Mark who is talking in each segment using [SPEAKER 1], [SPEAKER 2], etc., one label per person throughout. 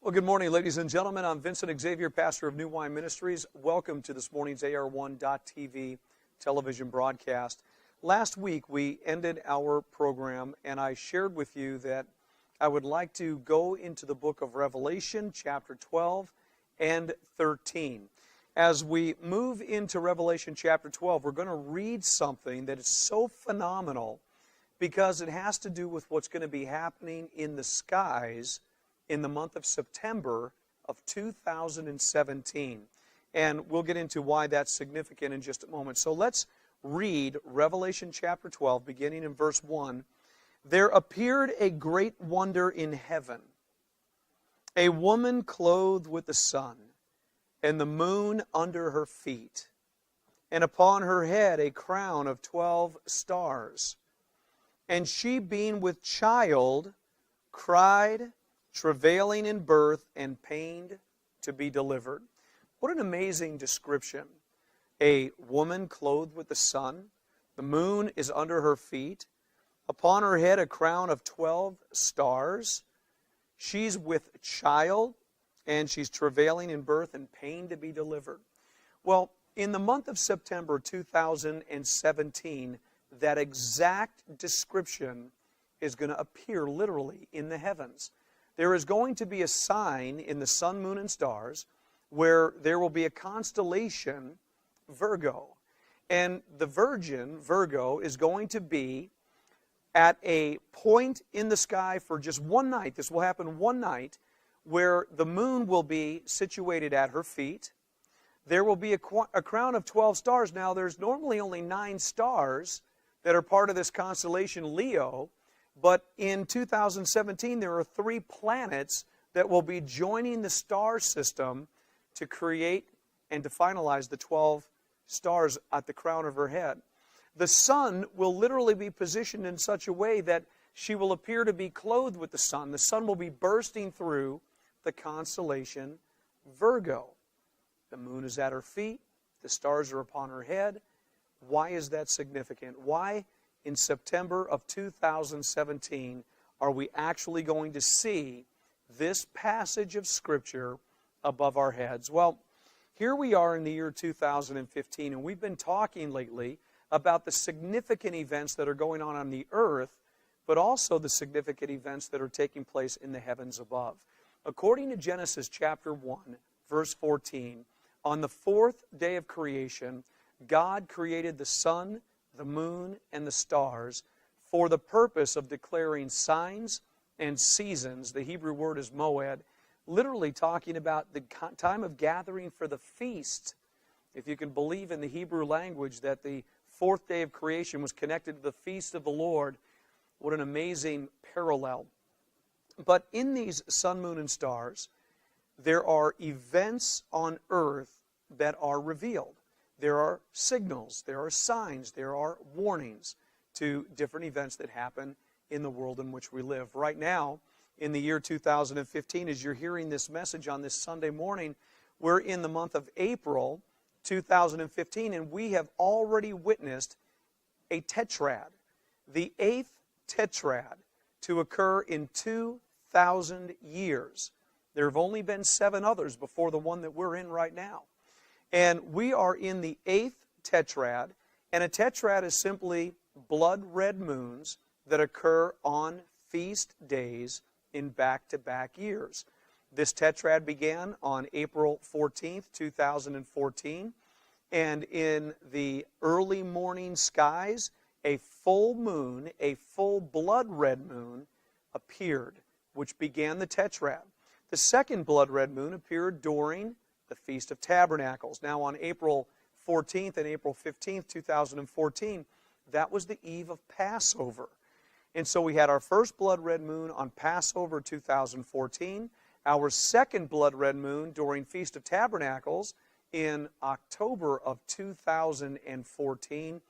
[SPEAKER 1] Well, good morning, ladies and gentlemen. I'm Vincent Xavier, pastor of New Wine Ministries. Welcome to this morning's AR1.TV television broadcast. Last week, we ended our program, and I shared with you that I would like to go into the book of Revelation, chapter 12 and 13. As we move into Revelation chapter 12, we're going to read something that is so phenomenal because it has to do with what's going to be happening in the skies in the month of September of 2017. And we'll get into why that's significant in just a moment. So let's read Revelation chapter 12, beginning in verse 1. There appeared a great wonder in heaven, a woman clothed with the sun, and the moon under her feet, and upon her head a crown of 12 stars. And she, being with child, cried, travailing in birth, and pained to be delivered. What an amazing description. A woman clothed with the sun. The moon is under her feet. Upon her head a crown of 12 stars. She's with child, and she's travailing in birth and pained to be delivered. Well, in the month of September 2017, that exact description is going to appear literally in the heavens. There is going to be a sign in the sun, moon, and stars where there will be a constellation, Virgo. And the Virgin, Virgo, is going to be at a point in the sky for just one night. This will happen one night where the moon will be situated at her feet. There will be a crown of 12 stars. Now, there's normally only 9 stars that are part of this constellation, Leo. But in 2017, there are 3 planets that will be joining the star system to create and to finalize the 12 stars at the crown of her head. The sun will literally be positioned in such a way that she will appear to be clothed with the sun. The sun will be bursting through the constellation Virgo. The moon is at her feet. The stars are upon her head. Why is that significant? Why in September of 2017 are we actually going to see this passage of Scripture above our heads? Well, here we are in the year 2015, and we've been talking lately about the significant events that are going on the earth, but also the significant events that are taking place in the heavens above. According to Genesis chapter 1, verse 14, on the 4th day of creation, God created the sun, the moon, and the stars for the purpose of declaring signs and seasons. The Hebrew word is moed, literally talking about the time of gathering for the feast. If you can believe in the Hebrew language that the 4th day of creation was connected to the feast of the Lord, what an amazing parallel. But in these sun, moon, and stars, there are events on earth that are revealed. There are signals, there are signs, there are warnings to different events that happen in the world in which we live. Right now, in the year 2015, as you're hearing this message on this Sunday morning, we're in the month of April 2015, and we have already witnessed a tetrad, the 8th tetrad, to occur in 2,000 years. There have only been 7 others before the one that we're in right now. And we are in the 8th tetrad, and a tetrad is simply blood red moons that occur on feast days in back-to-back years. This tetrad began on April 14th, 2014, and in the early morning skies, a full moon, a full blood red moon appeared, which began the tetrad. The second blood red moon appeared during the Feast of Tabernacles. Now on April 14th and April 15th, 2014, that was the eve of Passover. And so we had our first blood red moon on Passover 2014, our second blood red moon during Feast of Tabernacles in October of 2014,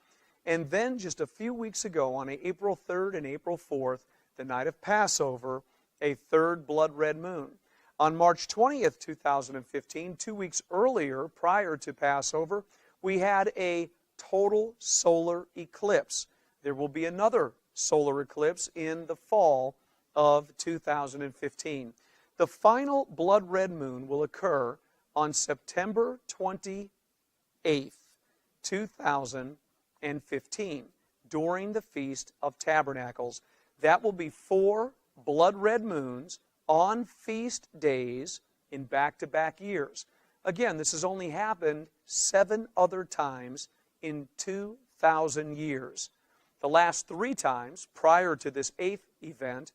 [SPEAKER 1] and then just a few weeks ago on April 3rd and April 4th, the night of Passover, a third blood red moon. On March 20th, 2015, 2 weeks earlier, prior to Passover, we had a total solar eclipse. There will be another solar eclipse in the fall of 2015. The final blood red moon will occur on September 28th, 2015, during the Feast of Tabernacles. That will be 4 blood red moons on feast days in back-to-back years. Again, this has only happened 7 other times in 2,000 years. The last 3 times prior to this 8th event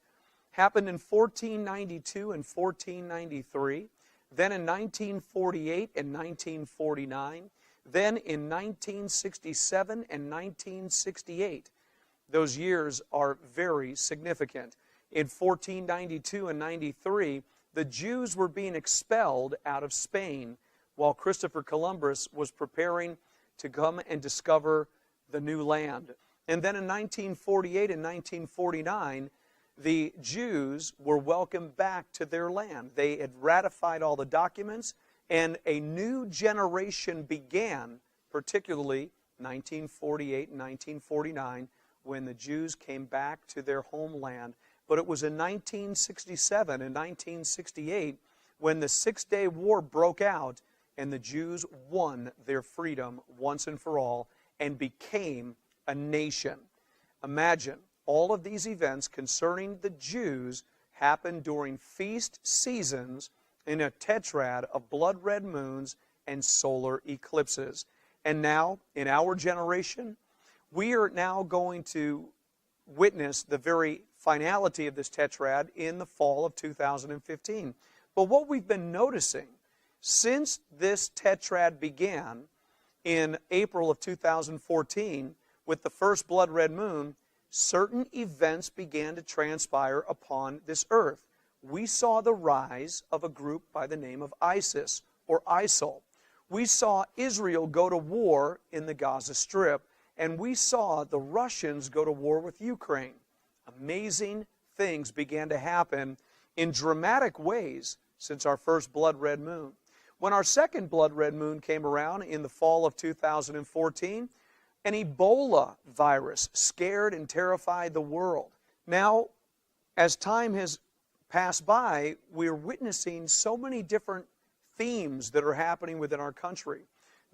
[SPEAKER 1] happened in 1492 and 1493, then in 1948 and 1949, then in 1967 and 1968. Those years are very significant. In 1492 and 93, the Jews were being expelled out of Spain while Christopher Columbus was preparing to come and discover the new land. And then in 1948 and 1949, the Jews were welcomed back to their land. They had ratified all the documents, and a new generation began, particularly 1948 and 1949, when the Jews came back to their homeland. But it was in 1967 and 1968 when the Six-Day War broke out and the Jews won their freedom once and for all and became a nation. Imagine, all of these events concerning the Jews happened during feast seasons in a tetrad of blood red moons and solar eclipses. And now, in our generation, we are now going to witness the very finality of this tetrad in the fall of 2015. But what we've been noticing since this tetrad began in April of 2014 with the first blood red moon, certain events began to transpire upon this earth. We saw the rise of a group by the name of ISIS or ISIL. We saw Israel go to war in the Gaza Strip, and we saw the Russians go to war with Ukraine. Amazing things began to happen in dramatic ways since our first blood red moon. When our second blood red moon came around in the fall of 2014, an Ebola virus scared and terrified the world. Now, as time has passed by, we're witnessing so many different themes that are happening within our country.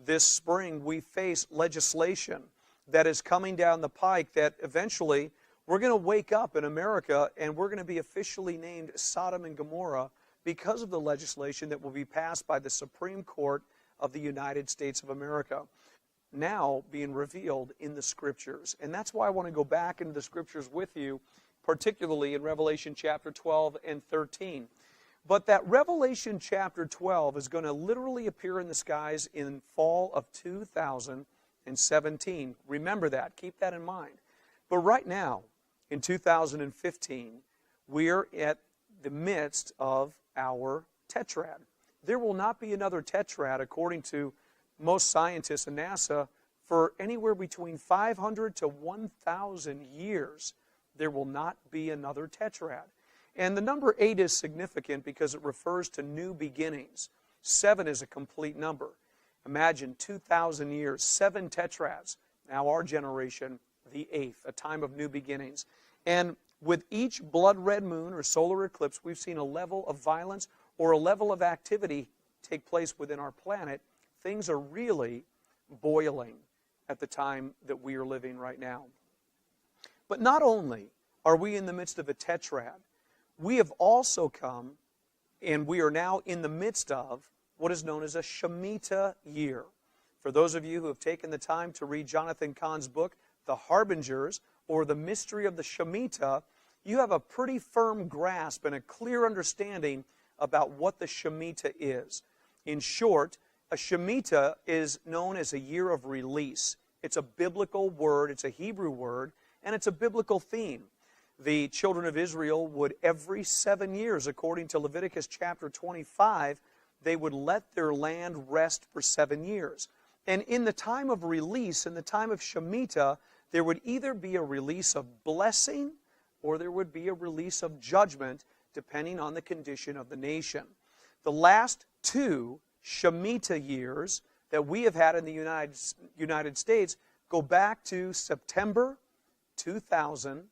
[SPEAKER 1] This spring, we face legislation that is coming down the pike that eventually we're going to wake up in America and we're going to be officially named Sodom and Gomorrah because of the legislation that will be passed by the Supreme Court of the United States of America, now being revealed in the Scriptures. And that's why I want to go back into the Scriptures with you, particularly in Revelation chapter 12 and 13. But that Revelation chapter 12 is going to literally appear in the skies in fall of 2017. Remember that. Keep that in mind. But right now, in 2015, we're at the midst of our tetrad. There will not be another tetrad, according to most scientists and NASA, for anywhere between 500 to 1,000 years. There will not be another tetrad. And the number 8 is significant because it refers to new beginnings. 7 is a complete number. Imagine 2,000 years, 7 tetrads. Now our generation, the 8th, a time of new beginnings. And with each blood red moon or solar eclipse, we've seen a level of violence or a level of activity take place within our planet. Things are really boiling at the time that we are living right now. But not only are we in the midst of a tetrad, we have also come, and we are now in the midst of what is known as a Shemitah year. For those of you who have taken the time to read Jonathan Cahn's book, The Harbingers, or The Mystery of the Shemitah, you have a pretty firm grasp and a clear understanding about what the Shemitah is. In short, a Shemitah is known as a year of release. It's a biblical word, it's a Hebrew word, and it's a biblical theme. The children of Israel would every 7 years, according to Leviticus chapter 25, they would let their land rest for 7 years. And in the time of release, in the time of Shemitah, there would either be a release of blessing or there would be a release of judgment, depending on the condition of the nation. The last 2 Shemitah years that we have had in the United States go back to September 2000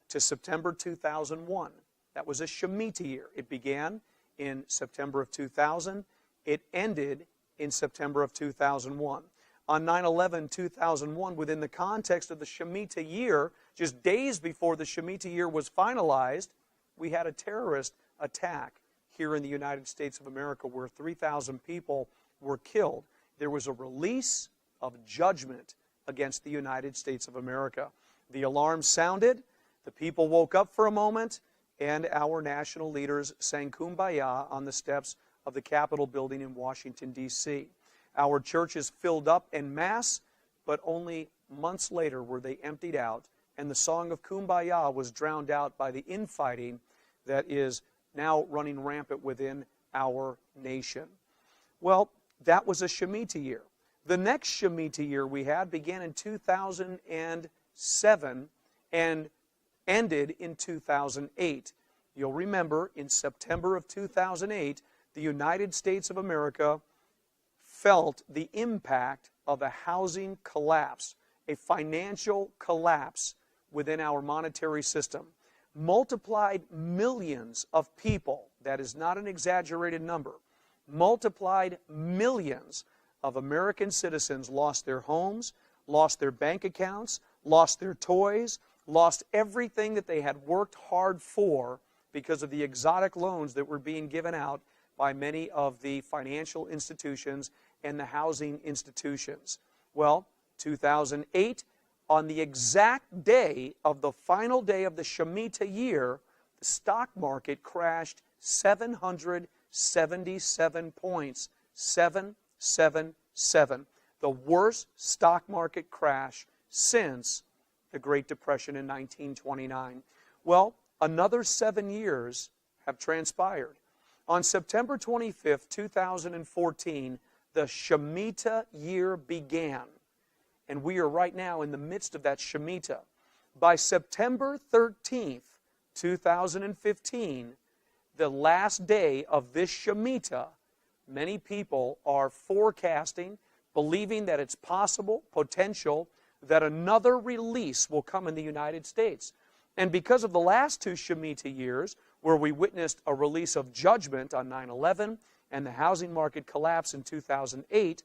[SPEAKER 1] to September 2001. That was a Shemitah year. It began in September of 2000. It ended in September of 2001. On 9/11/2001, within the context of the Shemitah year, just days before the Shemitah year was finalized, we had a terrorist attack here in the United States of America where 3,000 people were killed. There was a release of judgment against the United States of America. The alarm sounded, the people woke up for a moment, and our national leaders sang Kumbaya on the steps of the Capitol building in Washington, D.C. Our churches filled up en masse, but only months later were they emptied out, and the song of Kumbaya was drowned out by the infighting that is now running rampant within our nation. Well, that was a Shemitah year. The next Shemitah year we had began in 2007 and ended in 2008. You'll remember in September of 2008, the United States of America felt the impact of a housing collapse, a financial collapse within our monetary system. Multiplied millions of people, that is not an exaggerated number, multiplied millions of American citizens lost their homes, lost their bank accounts, lost their toys, lost everything that they had worked hard for because of the exotic loans that were being given out by many of the financial institutions and the housing institutions. Well, 2008, on the exact day of the final day of the Shemitah year, the stock market crashed 777 points. 777. The worst stock market crash since the Great Depression in 1929. Well, another 7 years have transpired. On September 25th, 2014, the Shemitah year began. And we are right now in the midst of that Shemitah. By September 13th, 2015, the last day of this Shemitah, many people are forecasting, believing that it's possible, potential, that another release will come in the United States. And because of the last two Shemitah years, where we witnessed a release of judgment on 9/11 and the housing market collapse in 2008,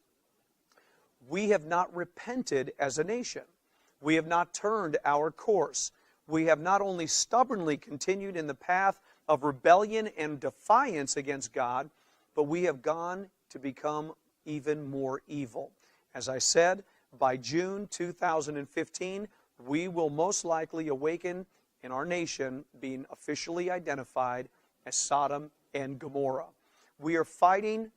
[SPEAKER 1] we have not repented as a nation. We have not turned our course. We have not only stubbornly continued in the path of rebellion and defiance against God, but we have gone to become even more evil. As I said, by June 2015, we will most likely awaken in our nation being officially identified as Sodom and Gomorrah. We are fighting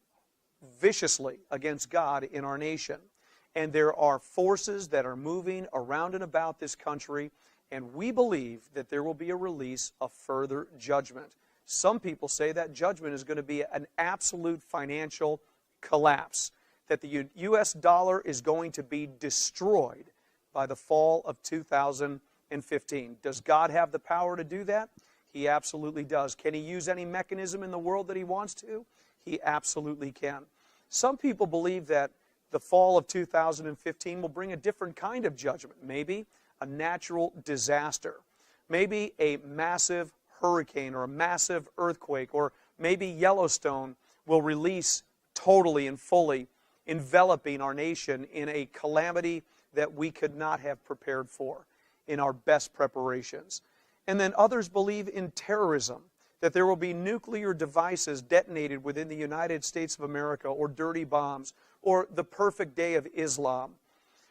[SPEAKER 1] viciously against God in our nation. And there are forces that are moving around and about this country, and we believe that there will be a release of further judgment. Some people say that judgment is going to be an absolute financial collapse, that the U.S. dollar is going to be destroyed by the fall of 2015. Does God have the power to do that? He absolutely does. Can He use any mechanism in the world that He wants to? He absolutely can. Some people believe that the fall of 2015 will bring a different kind of judgment, maybe a natural disaster, maybe a massive hurricane or a massive earthquake, or maybe Yellowstone will release totally and fully, enveloping our nation in a calamity that we could not have prepared for in our best preparations. And then others believe in terrorism, that there will be nuclear devices detonated within the United States of America, or dirty bombs, or the perfect day of Islam.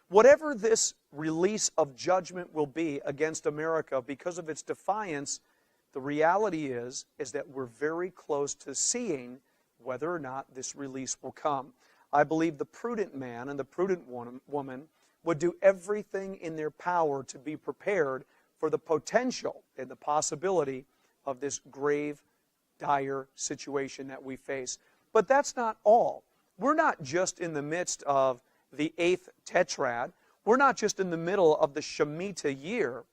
[SPEAKER 1] Whatever this release of judgment will be against America because of its defiance, the reality is that we're very close to seeing whether or not this release will come. I believe the prudent man and the prudent woman would do everything in their power to be prepared for the potential and the possibility of this grave, dire situation that we face. But that's not all. We're not just in the midst of the 8th tetrad. We're not just in the middle of the Shemitah year.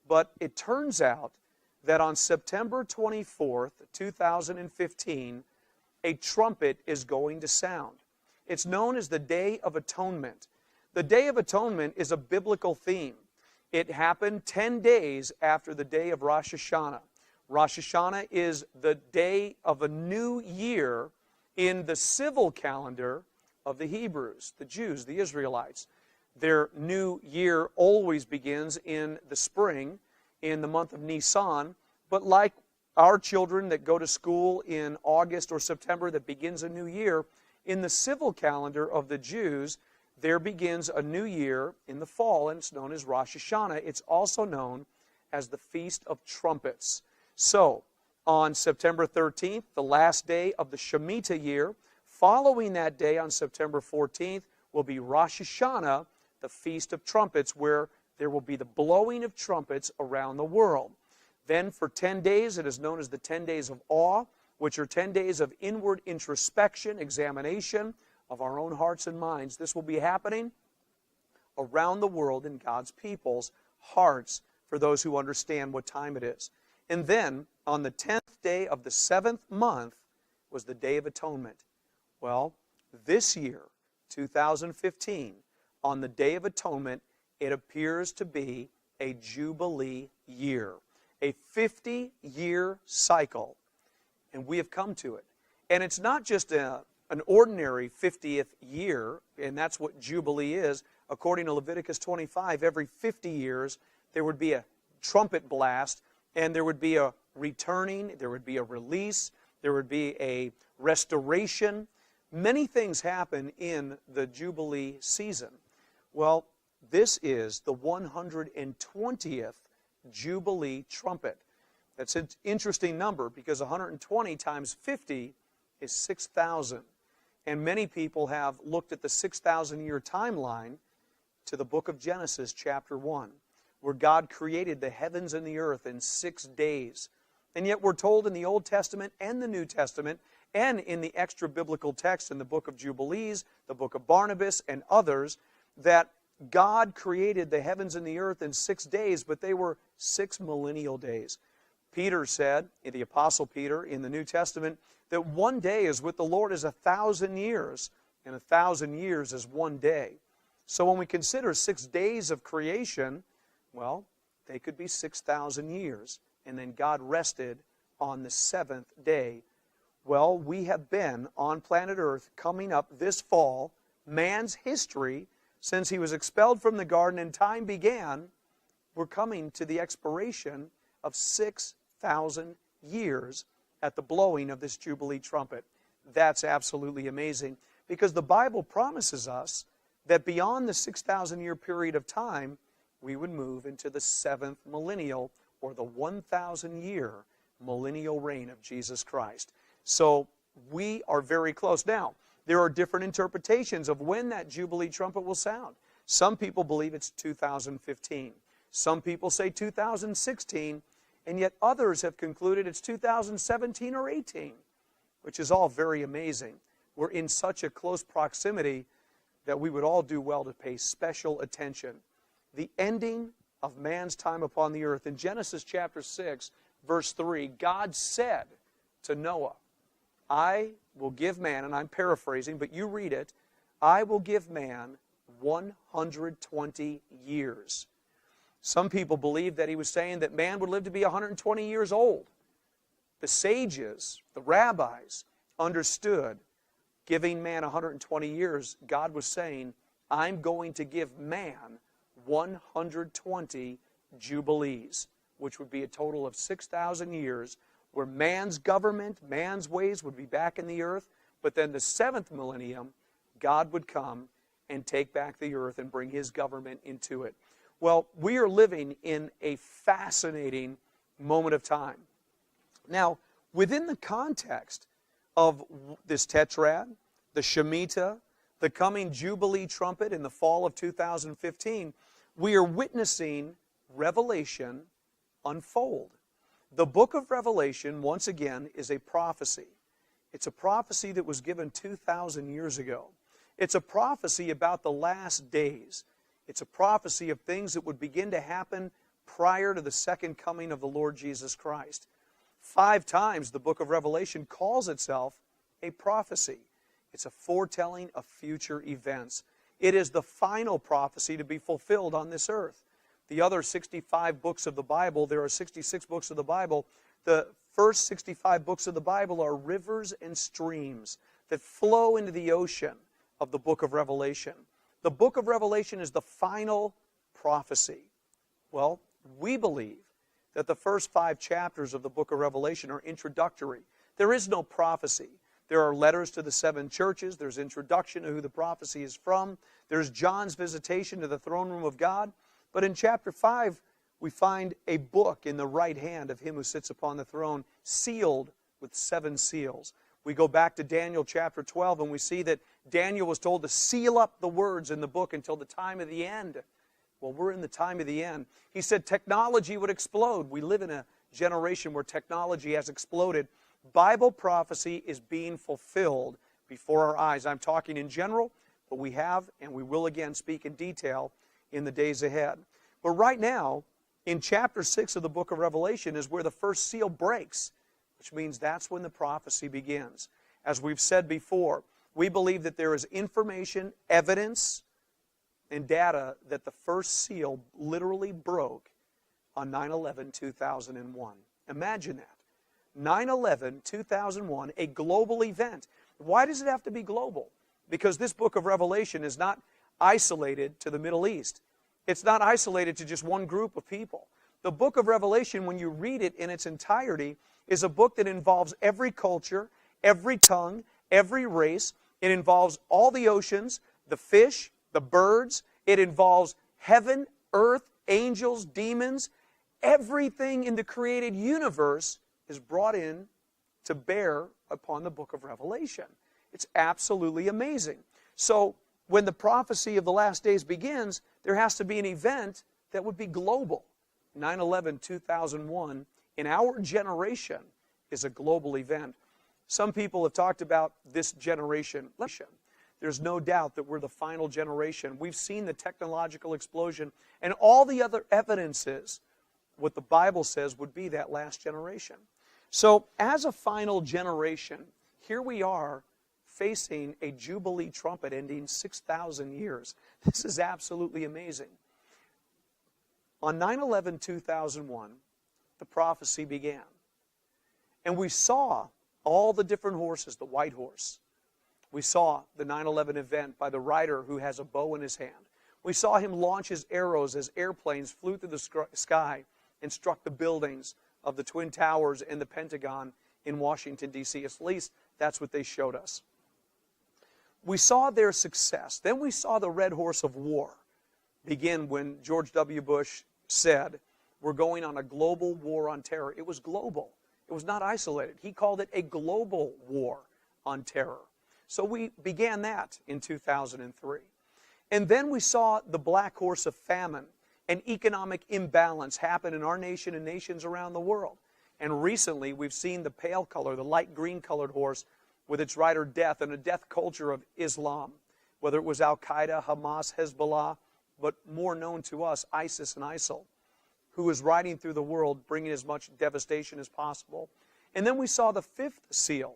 [SPEAKER 1] But it turns out that on September 24th, 2015, a trumpet is going to sound. It's known as the Day of Atonement. The Day of Atonement is a biblical theme. It happened 10 days after the day of Rosh Hashanah. Rosh Hashanah is the day of a new year in the civil calendar of the Hebrews, the Jews, the Israelites. Their new year always begins in the spring, in the month of Nisan, but like our children that go to school in August or September that begins a new year, in the civil calendar of the Jews, there begins a new year in the fall, and it's known as Rosh Hashanah. It's also known as the Feast of Trumpets. So, on September 13th, the last day of the Shemitah year, following that day on September 14th will be Rosh Hashanah, the Feast of Trumpets, where there will be the blowing of trumpets around the world. Then for 10 days, it is known as the 10 days of awe, which are 10 days of inward introspection, examination of our own hearts and minds. This will be happening around the world in God's people's hearts for those who understand what time it is. And then, on the 10th day of the 7th month, was the Day of Atonement. Well, this year, 2015, on the Day of Atonement, it appears to be a Jubilee year, a 50-year cycle, and we have come to it. And it's not just an ordinary 50th year, and that's what Jubilee is. According to Leviticus 25, every 50 years, there would be a trumpet blast, and there would be a returning, there would be a release, there would be a restoration. Many things happen in the Jubilee season. Well, this is the 120th Jubilee trumpet. That's an interesting number because 120 times 50 is 6,000. And many people have looked at the 6,000-year timeline to the book of Genesis, chapter 1, where God created the heavens and the earth in 6 days. And yet we're told in the Old Testament and the New Testament and in the extra-biblical text in the book of Jubilees, the book of Barnabas, and others, that God created the heavens and the earth in 6 days, but they were 6 millennial days. Peter said, the Apostle Peter in the New Testament, that 1 day is with the Lord as 1,000 years, and 1,000 years is 1 day. So when we consider 6 days of creation, well, they could be 6,000 years. And then God rested on the 7th day. Well, we have been on planet Earth coming up this fall, man's history, since he was expelled from the garden and time began, we're coming to the expiration of 6,000 years at the blowing of this Jubilee trumpet. That's absolutely amazing because the Bible promises us that beyond the 6,000-year period of time, we would move into the 7th millennial or the 1,000-year millennial reign of Jesus Christ. So we are very close. Now, there are different interpretations of when that Jubilee trumpet will sound. Some people believe it's 2015. Some people say 2016, and yet others have concluded it's 2017 or 18, which is all very amazing. We're in such a close proximity that we would all do well to pay special attention. The ending of man's time upon the earth. In Genesis chapter 6, verse 3, God said to Noah, I will give man, and I'm paraphrasing, but you read it, I will give man 120 years. Some people believe that he was saying that man would live to be 120 years old. The sages, the rabbis, understood giving man 120 years. God was saying, I'm going to give man 120 jubilees, which would be a total of 6,000 years, where man's government, man's ways would be back in the earth, but then the 7th millennium, God would come and take back the earth and bring His government into it. Well, we are living in a fascinating moment of time. Now, within the context of this tetrad, the Shemitah, the coming Jubilee trumpet in the fall of 2015, we are witnessing Revelation unfold. The book of Revelation, once again, is a prophecy. It's a prophecy that was given 2,000 years ago. It's a prophecy about the last days. It's a prophecy of things that would begin to happen prior to the second coming of the Lord Jesus Christ. 5 times the book of Revelation calls itself a prophecy. It's a foretelling of future events. It is the final prophecy to be fulfilled on this earth. The other 65 books of the Bible, there are 66 books of the Bible, The first 65 books of the Bible are rivers and streams that flow into the ocean of the book of Revelation. The book of Revelation is the final prophecy. Well, we believe that the first 5 chapters of the book of Revelation are introductory. There is no prophecy. There are letters to the 7 churches. There's introduction to who the prophecy is from. There's John's visitation to the throne room of God. But in chapter 5, we find a book in the right hand of him who sits upon the throne, sealed with 7 seals. We go back to Daniel chapter 12, and we see that Daniel was told to seal up the words in the book until the time of the end. Well, we're in the time of the end. He said technology would explode. We live in a generation where technology has exploded. Bible prophecy is being fulfilled before our eyes. I'm talking in general, but we have and we will again speak in detail in the days ahead. But right now, in chapter 6 of the book of Revelation is where the first seal breaks, which means that's when the prophecy begins. As we've said before, we believe that there is information, evidence, and data that the first seal literally broke on 9/11/2001. Imagine that. 9/11/2001, a global event. Why does it have to be global? Because this book of Revelation is not isolated to the Middle East. It's not isolated to just one group of people. The book of Revelation, when you read it in its entirety, is a book that involves every culture, every tongue, every race. It involves all the oceans, the fish, the birds. It involves heaven, earth, angels, demons. Everything in the created universe is brought in to bear upon the book of Revelation. It's absolutely amazing. So when the prophecy of the last days begins, there has to be an event that would be global. 9/11/2001 in our generation is a global event. Some people have talked about this generation. There's no doubt that we're the final generation. We've seen the technological explosion and all the other evidences. What the Bible says would be that last generation. So as a final generation, here we are facing a Jubilee trumpet ending 6,000 years. This is absolutely amazing. On 9/11/2001, the prophecy began. And we saw all the different horses, the white horse. We saw the 9/11 event by the rider who has a bow in his hand. We saw him launch his arrows as airplanes flew through the sky and struck the buildings of the Twin Towers and the Pentagon in Washington, D.C. At least that's what they showed us. We saw their success. Then we saw the red horse of war begin when George W. Bush said, we're going on a global war on terror. It was global. It was not isolated. He called it a global war on terror. So we began that in 2003. And then we saw the black horse of famine and economic imbalance happen in our nation and nations around the world. And recently we've seen the pale color, the light green colored horse with its rider death and a death culture of Islam, whether it was Al-Qaeda, Hamas, Hezbollah, but more known to us, ISIS and ISIL, who is riding through the world bringing as much devastation as possible. And then we saw the 5th seal.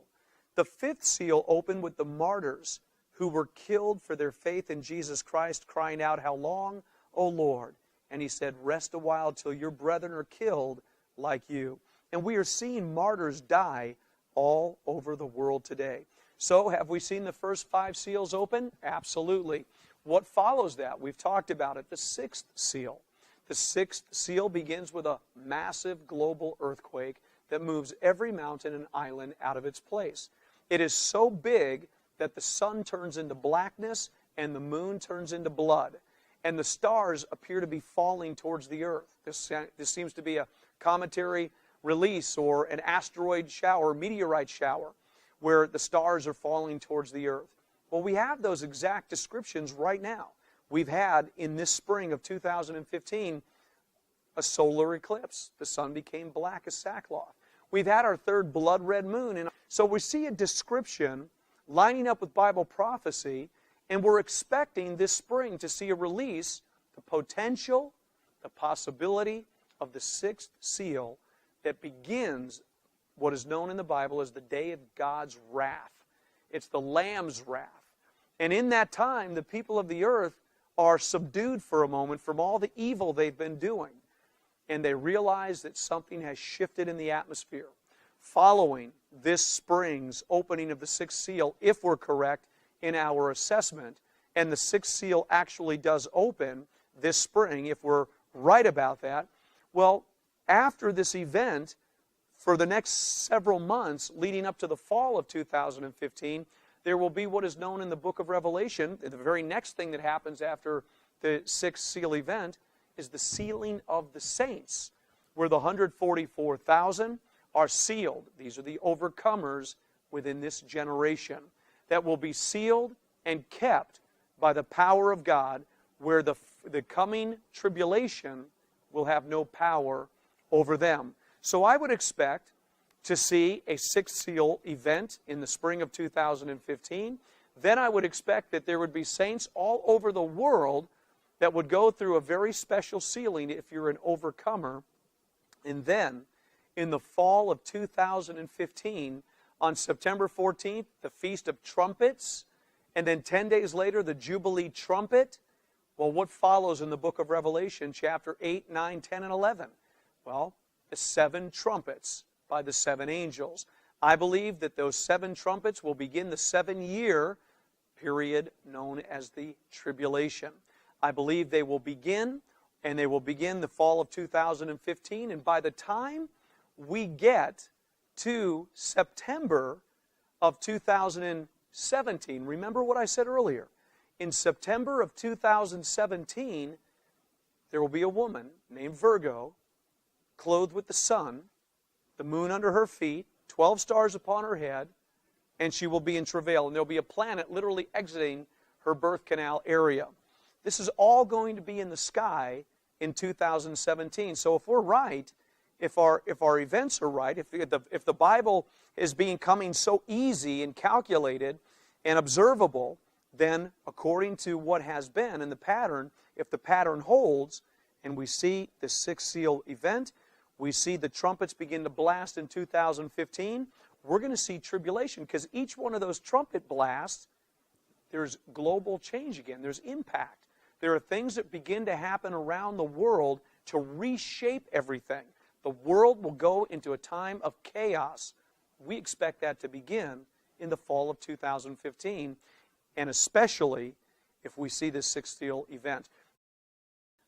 [SPEAKER 1] The 5th seal opened with the martyrs who were killed for their faith in Jesus Christ, crying out, how long, O Lord? And he said, rest a while till your brethren are killed like you. And we are seeing martyrs die all over the world today. So have we seen the first 5 seals open? Absolutely. What follows that? We've talked about it, the 6th seal. The 6th seal begins with a massive global earthquake that moves every mountain and island out of its place. It is so big that the sun turns into blackness and the moon turns into blood. And the stars appear to be falling towards the earth. This seems to be a cometary release or an asteroid shower, meteorite shower, where the stars are falling towards the earth. Well, we have those exact descriptions right now. We've had, in this spring of 2015, a solar eclipse. The sun became black as sackcloth. We've had our 3rd blood red moon. And so we see a description lining up with Bible prophecy, and we're expecting this spring to see a release, the potential, the possibility of the 6th seal that begins what is known in the Bible as the day of God's wrath. It's the Lamb's wrath. And in that time, the people of the earth are subdued for a moment from all the evil they've been doing. and they realize that something has shifted in the atmosphere following this spring's opening of the sixth seal, if we're correct in our assessment, and the sixth seal actually does open this spring, if we're right about that, well, after this event, for the next several months leading up to the fall of 2015, there will be what is known in the book of Revelation. The very next thing that happens after the sixth seal event is the sealing of the saints, where the 144,000 are sealed. These are the overcomers within this generation that will be sealed and kept by the power of God, where the coming tribulation will have no power over them. So I would expect to see a sixth seal event in the spring of 2015. Then I would expect that there would be saints all over the world that would go through a very special sealing if you're an overcomer. And then, in the fall of 2015, on September 14th, the Feast of Trumpets, and then 10 days later, the Jubilee Trumpet. Well, what follows in the book of Revelation, chapter 8, 9, 10, and 11? Well, the seven trumpets by the seven angels. I believe that those seven trumpets will begin the 7-year period known as the tribulation. I believe they will begin, and they will begin the fall of 2015, and by the time we get to September of 2017, remember what I said earlier, in September of 2017, there will be a woman named Virgo, clothed with the sun, the moon under her feet, 12 stars upon her head, and she will be in travail. And there will be a planet literally exiting her birth canal area. This is all going to be in the sky in 2017. So if we're right, if our events are right, if the Bible is becoming so easy and calculated and observable, then according to what has been in the pattern, if the pattern holds, and we see the sixth seal event, we see the trumpets begin to blast in 2015, we're going to see tribulation, because each one of those trumpet blasts, there's global change again. There's impact. There are things that begin to happen around the world to reshape everything. The world will go into a time of chaos. We expect that to begin in the fall of 2015, and especially if we see this sixth seal event.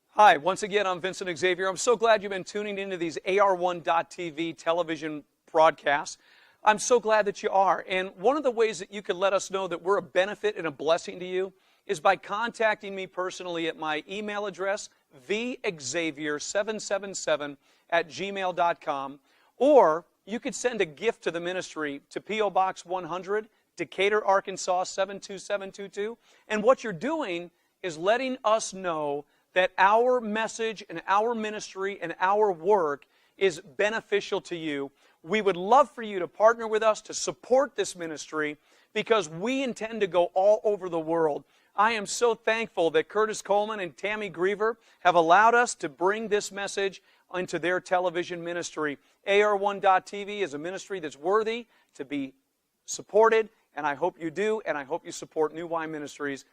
[SPEAKER 1] Hi, once again, I'm Vincent Xavier. I'm so glad you've been tuning into these AR1.TV television broadcasts. I'm so glad that you are. And one of the ways that you can let us know that we're a benefit and a blessing to you is by contacting me personally at my email address, vxavier777@gmail.com, or you could send a gift to the ministry to P.O. Box 100, Decatur, Arkansas 72722. And what you're doing is letting us know that our message and our ministry and our work is beneficial to you. We would love for you to partner with us to support this ministry, because we intend to go all over the world. I am so thankful that Curtis Coleman and Tammy Griever have allowed us to bring this message into their television ministry. AR1.TV is a ministry that's worthy to be supported, and I hope you do, and I hope you support New Wine Ministries.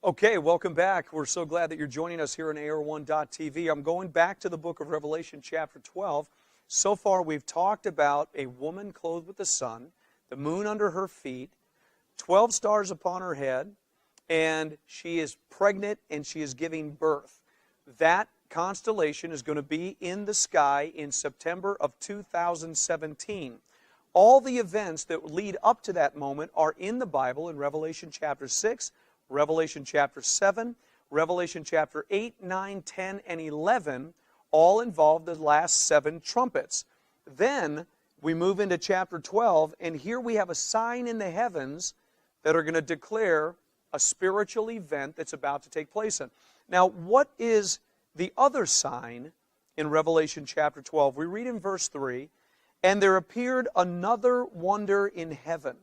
[SPEAKER 1] Okay, welcome back. We're so glad that you're joining us here on AR1.TV. I'm going back to the book of Revelation chapter 12. So far we've talked about a woman clothed with the sun, the moon under her feet, 12 stars upon her head, and she is pregnant and she is giving birth. That constellation is going to be in the sky in September of 2017. All the events that lead up to that moment are in the Bible in Revelation chapter 6, Revelation chapter 7, Revelation chapter 8, 9, 10, and 11, all involve the last 7 trumpets. Then we move into chapter 12, and here we have a sign in the heavens that are going to declare a spiritual event that's about to take place. Now, what is the other sign in Revelation chapter 12? We read in verse 3, "And there appeared another wonder in heaven,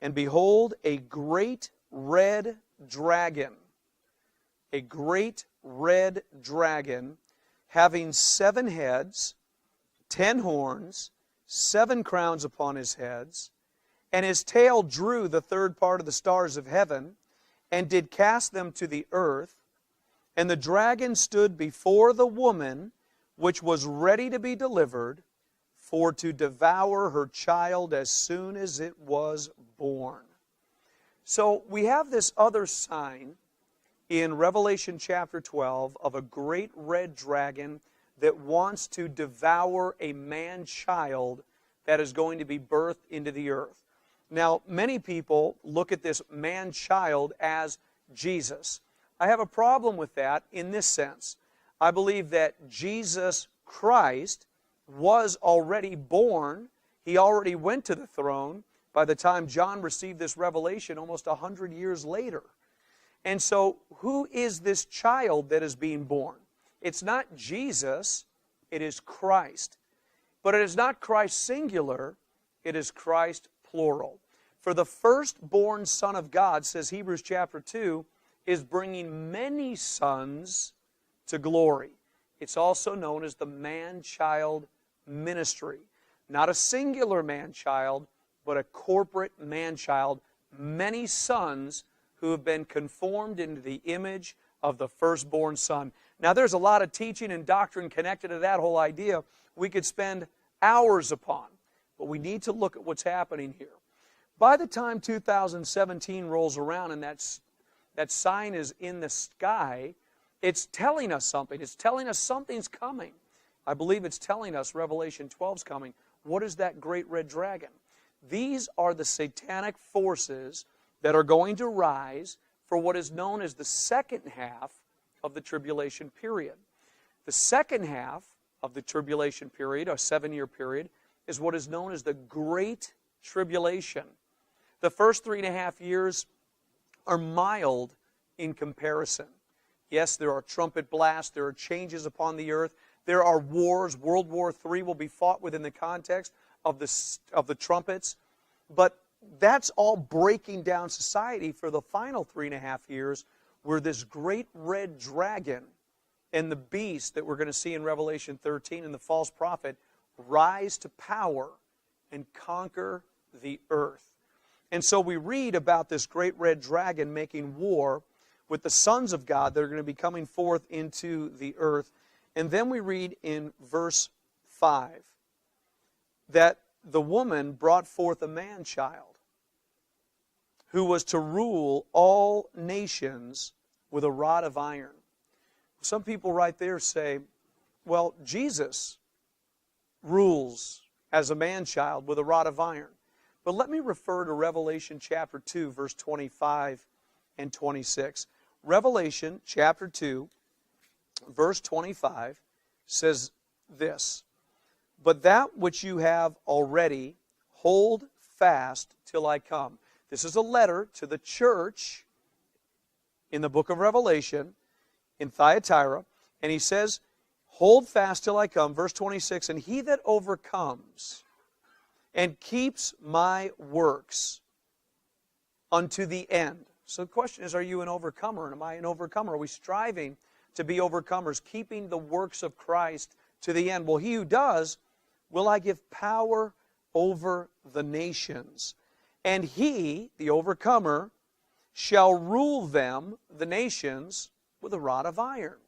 [SPEAKER 1] and behold, a great red dragon, a great red dragon, having 7 heads, 10 horns, 7 crowns upon his heads, and his tail drew the third part of the stars of heaven, and did cast them to the earth, And the dragon stood before the woman, which was ready to be delivered, for to devour her child as soon as it was born. So we have this other sign in Revelation chapter 12 of a great red dragon that wants to devour a man-child that is going to be birthed into the earth. Now, many people look at this man-child as Jesus. I have a problem with that in this sense. I believe that Jesus Christ was already born. He already went to the throne by the time John received this revelation almost 100 years later. And so, who is this child that is being born? It's not Jesus, it is Christ. But it is not Christ singular, it is Christ plural. For the firstborn Son of God, says Hebrews chapter 2, is bringing many sons to glory. It's also known as the man-child ministry. Not a singular man-child, but a corporate man-child. Many sons who have been conformed into the image of the firstborn Son. Now, there's a lot of teaching and doctrine connected to that whole idea we could spend hours upon. But we need to look at what's happening here. By the time 2017 rolls around and that sign is in the sky, it's telling us something. It's telling us something's coming. I believe it's telling us Revelation 12's coming. What is that great red dragon? These are the satanic forces that are going to rise for what is known as the second half of the tribulation period. The second half of the tribulation period, a 7-year period, is what is known as the Great Tribulation. The first 3.5 years are mild in comparison. Yes, there are trumpet blasts, there are changes upon the earth, there are wars. World War III will be fought within the context of the trumpets, but that's all breaking down society for the final 3.5 years, where this great red dragon and the beast that we're going to see in Revelation 13 and the false prophet rise to power and conquer the earth. And so we read about this great red dragon making war with the sons of God that are going to be coming forth into the earth. And then we read in verse 5 that the woman brought forth a man-child who was to rule all nations with a rod of iron. Some people right there say, well, Jesus rules as a man-child with a rod of iron. But let me refer to Revelation chapter 2, verse 25 and 26. Revelation chapter 2, verse 25 says this, "But that which you have already, hold fast till I come." This is a letter to the church in the book of Revelation in Thyatira. And he says, hold fast till I come. Verse 26, "And he that overcomes and keeps my works unto the end." So the question is, are you an overcomer? And am I an overcomer? Are we striving to be overcomers, keeping the works of Christ to the end? Well, he who does, will I give power over the nations. And he, the overcomer, shall rule them, the nations, with a rod of iron.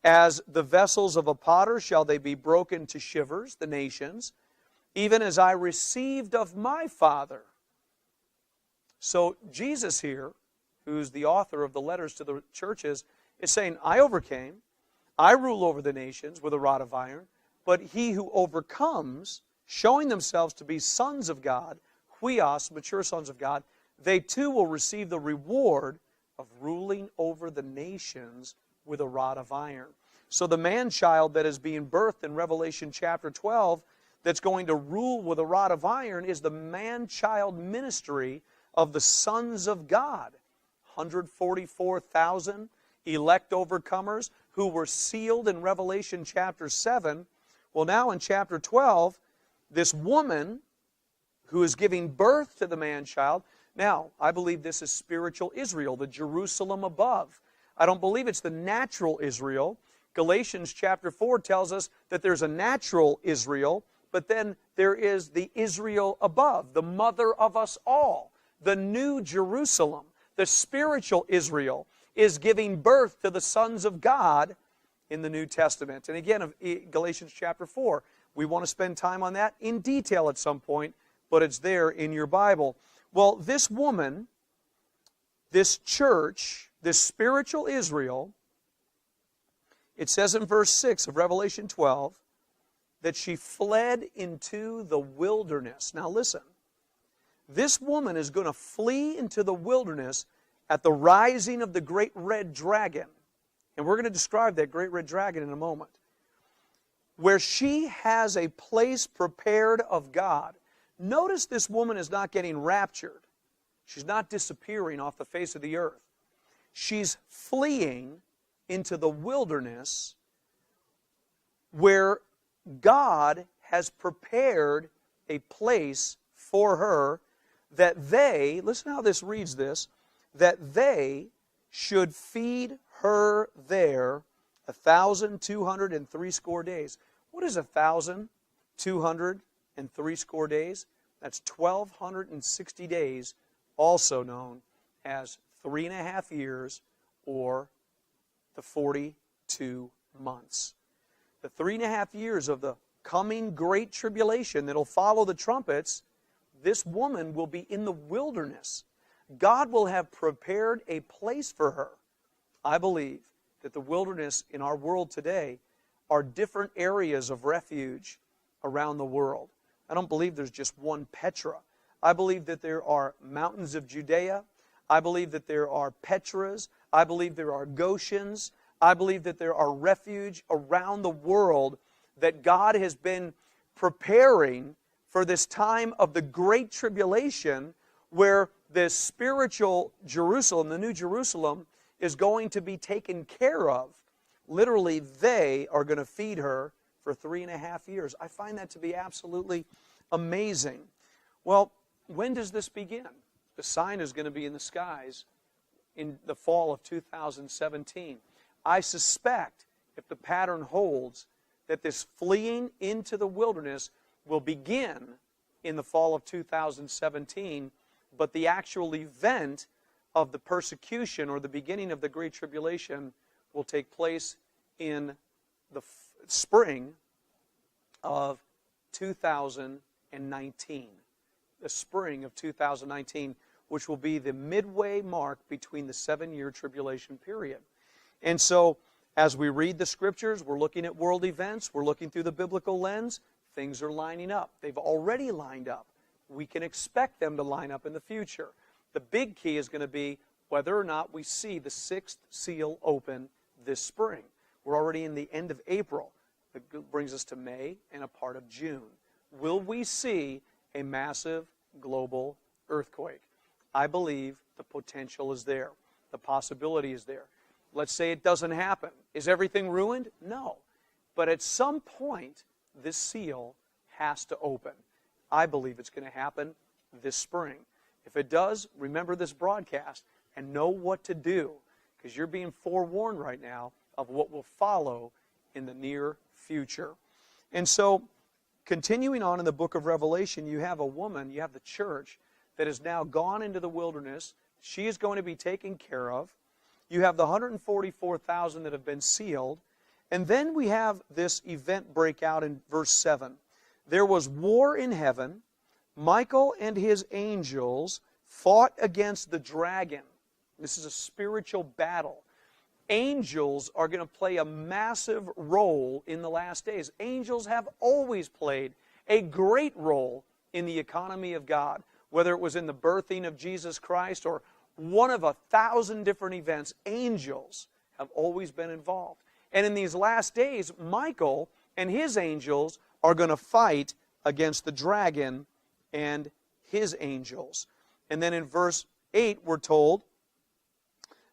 [SPEAKER 1] As the vessels of a potter shall they be broken to shivers, the nations, even as I received of my Father. So Jesus here, who's the author of the letters to the churches, is saying, I overcame, I rule over the nations with a rod of iron, but he who overcomes, showing themselves to be sons of God, huios, mature sons of God, they too will receive the reward of ruling over the nations with a rod of iron. So the man-child that is being birthed in Revelation chapter 12 that's going to rule with a rod of iron is the man-child ministry of the sons of God. 144,000 elect overcomers who were sealed in Revelation chapter 7. Well, now in chapter 12, this woman who is giving birth to the man-child, now, I believe this is spiritual Israel, the Jerusalem above. I don't believe it's the natural Israel. Galatians chapter 4 tells us that there's a natural Israel, but then there is the Israel above, the mother of us all, the new Jerusalem, the spiritual Israel. is giving birth to the sons of God in the New Testament. And again, Galatians chapter 4. We want to spend time on that in detail at some point, but it's there in your Bible. Well, this woman, this church, this spiritual Israel, it says in verse 6 of Revelation 12 that she fled into the wilderness. Now listen, this woman is going to flee into the wilderness at the rising of the great red dragon. And we're going to describe that great red dragon in a moment. Where she has a place prepared of God. Notice this woman is not getting raptured. She's not disappearing off the face of the earth. She's fleeing into the wilderness where God has prepared a place for her that they, listen how this reads this, that they should feed her there 1,260 days. What is 1,260 days? That's 1,260 days, also known as 3.5 years or the 42 months. The 3.5 years of the coming great tribulation that'll follow the trumpets, this woman will be in the wilderness. God will have prepared a place for her. I believe that the wilderness in our world today are different areas of refuge around the world. I don't believe there's just one Petra. I believe that there are mountains of Judea. I believe that there are Petras. I believe there are Goshens. I believe that there are refuge around the world that God has been preparing for this time of the great tribulation where this spiritual Jerusalem, the New Jerusalem, is going to be taken care of. Literally, they are going to feed her for 3.5 years. I find that to be absolutely amazing. Well, when does this begin? The sign is going to be in the skies in the fall of 2017. I suspect, if the pattern holds, that this fleeing into the wilderness will begin in the fall of 2017, but the actual event of the persecution or the beginning of the Great Tribulation will take place in the spring of 2019. The spring of 2019, which will be the midway mark between the 7-year tribulation period. And so, as we read the Scriptures, we're looking at world events, we're looking through the biblical lens, things are lining up. They've already lined up. We can expect them to line up in the future. The big key is going to be whether or not we see the 6th seal open this spring. We're already in the end of April. It brings us to May and a part of June. Will we see a massive global earthquake? I believe the potential is there. The possibility is there. Let's say it doesn't happen. Is everything ruined? No. But at some point, this seal has to open. I believe it's going to happen this spring. If it does, remember this broadcast and know what to do, because you're being forewarned right now of what will follow in the near future. And so, continuing on in the book of Revelation, you have a woman, you have the church, that has now gone into the wilderness. She is going to be taken care of. You have the 144,000 that have been sealed. And then we have this event break out in verse 7. There was war in heaven. Michael and his angels fought against the dragon. This is a spiritual battle. Angels are going to play a massive role in the last days. Angels have always played a great role in the economy of God. Whether it was in the birthing of Jesus Christ or one of 1,000 different events, angels have always been involved. And in these last days, Michael and his angels are going to fight against the dragon and his angels. And then in verse 8, we're told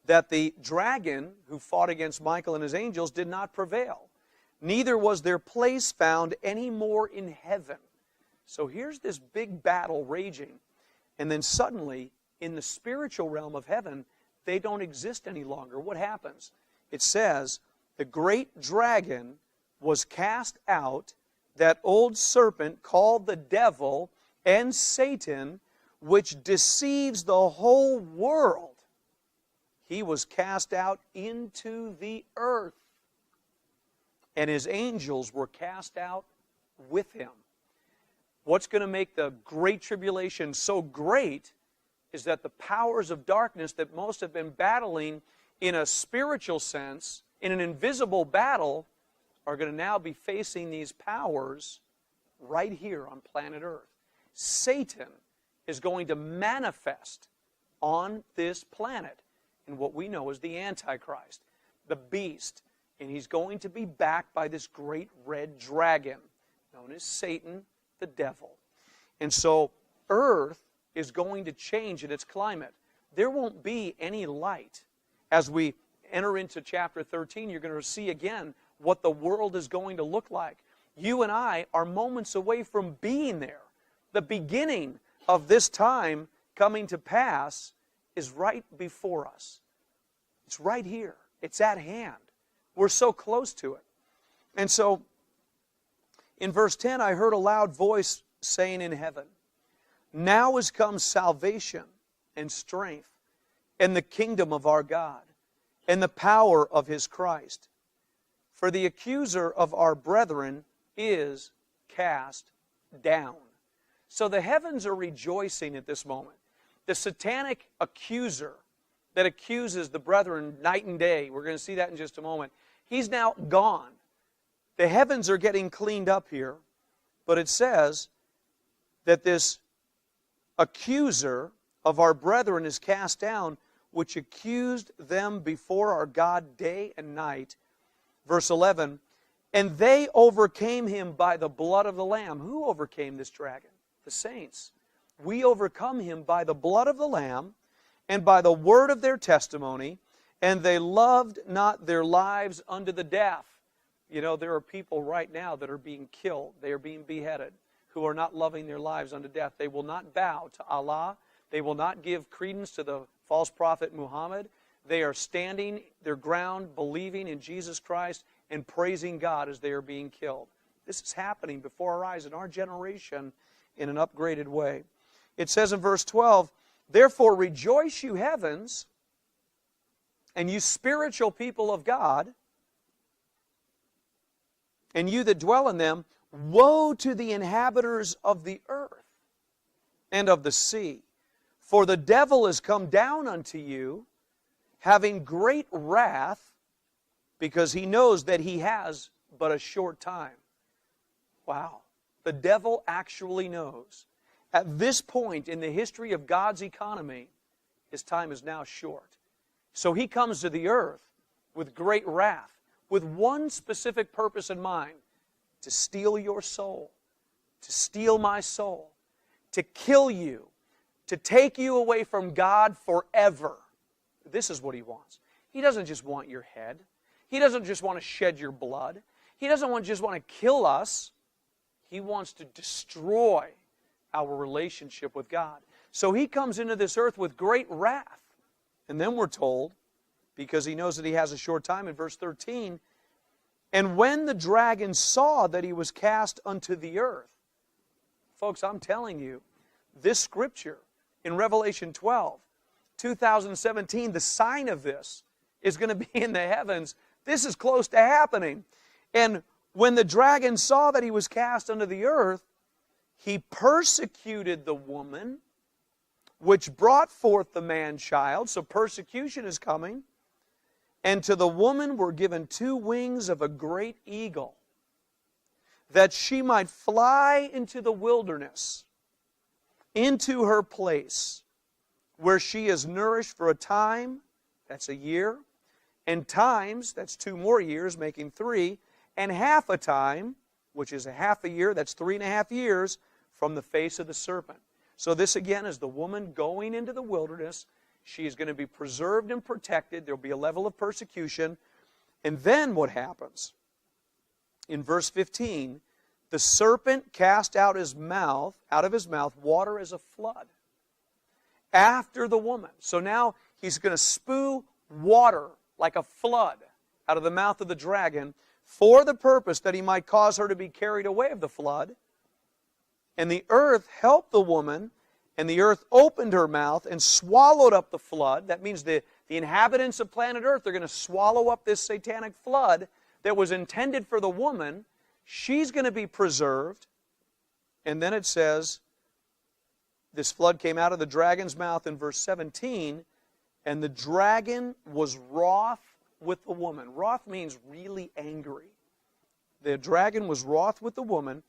[SPEAKER 1] that the dragon who fought against Michael and his angels did not prevail. Neither was their place found any more in heaven. So here's this big battle raging. And then suddenly, in the spiritual realm of heaven, they don't exist any longer. What happens? It says, the great dragon was cast out, that old serpent called the devil and Satan, which deceives the whole world. he was cast out into the earth, and his angels were cast out with him. What's going to make the great tribulation so great is that the powers of darkness that most have been battling in a spiritual sense, in an invisible battle, are going to now be facing these powers right here on planet Earth. Satan is going to manifest on this planet in what we know as the Antichrist, the beast, and he's going to be backed by this great red dragon known as Satan, the devil. And so Earth is going to change in its climate. There won't be any light. As we enter into chapter 13, you're going to see again what the world is going to look like. You and I are moments away from being there. The beginning of this time coming to pass is right before us. It's right here. It's at hand. We're so close to it. And so, in verse 10, I heard a loud voice saying in heaven, "Now is come salvation and strength and the kingdom of our God and the power of His Christ. For the accuser of our brethren is cast down." So the heavens are rejoicing at this moment. The satanic accuser that accuses the brethren night and day, we're going to see that in just a moment, he's now gone. The heavens are getting cleaned up here, but it says that this accuser of our brethren is cast down, which accused them before our God day and night. Verse 11, and they overcame him by the blood of the Lamb. Who overcame this dragon? The saints. We overcome him by the blood of the Lamb and by the word of their testimony, and they loved not their lives unto the death. You know, there are people right now that are being killed. They are being beheaded, who are not loving their lives unto death. They will not bow to Allah. They will not give credence to the false prophet Muhammad. They are standing their ground, believing in Jesus Christ and praising God as they are being killed. This is happening before our eyes in our generation in an upgraded way. It says in verse 12, therefore rejoice, you heavens, and you spiritual people of God, and you that dwell in them. Woe to the inhabitants of the earth and of the sea, for the devil is come down unto you, having great wrath, because he knows that he has but a short time. Wow. The devil actually knows. At this point in the history of God's economy, his time is now short. So he comes to the earth with great wrath, with one specific purpose in mind: to steal your soul, to steal my soul, to kill you, to take you away from God forever. This is what he wants. He doesn't just want your head. He doesn't just want to shed your blood. He doesn't just want to kill us. He wants to destroy our relationship with God. So he comes into this earth with great wrath. And then we're told, because he knows that he has a short time, in verse 13, and when the dragon saw that he was cast unto the earth. Folks, I'm telling you, this scripture in Revelation 12, 2017, the sign of this is going to be in the heavens. This is close to happening. And when the dragon saw that he was cast unto the earth, he persecuted the woman which brought forth the man-child. So persecution is coming. And to the woman were given 2 wings of a great eagle, that she might fly into the wilderness, into her place, where she is nourished for a time, that's a year, and times, that's 2 more years, making 3, and half a time, which is a half a year, that's 3.5 years, from the face of the serpent. So this again is the woman going into the wilderness. She is going to be preserved and protected. There will be a level of persecution. And then what happens? In verse 15, the serpent cast out of his mouth water as a flood after the woman. So now he's going to spew water like a flood out of the mouth of the dragon, for the purpose that he might cause her to be carried away of the flood. And the earth helped the woman, and the earth opened her mouth and swallowed up the flood. That means the The inhabitants of planet Earth are going to swallow up this satanic flood that was intended for the woman. She's going to be preserved. And then it says, this flood came out of the dragon's mouth in verse 17, and the dragon was wroth with the woman. Wroth means really angry. The dragon was wroth with the woman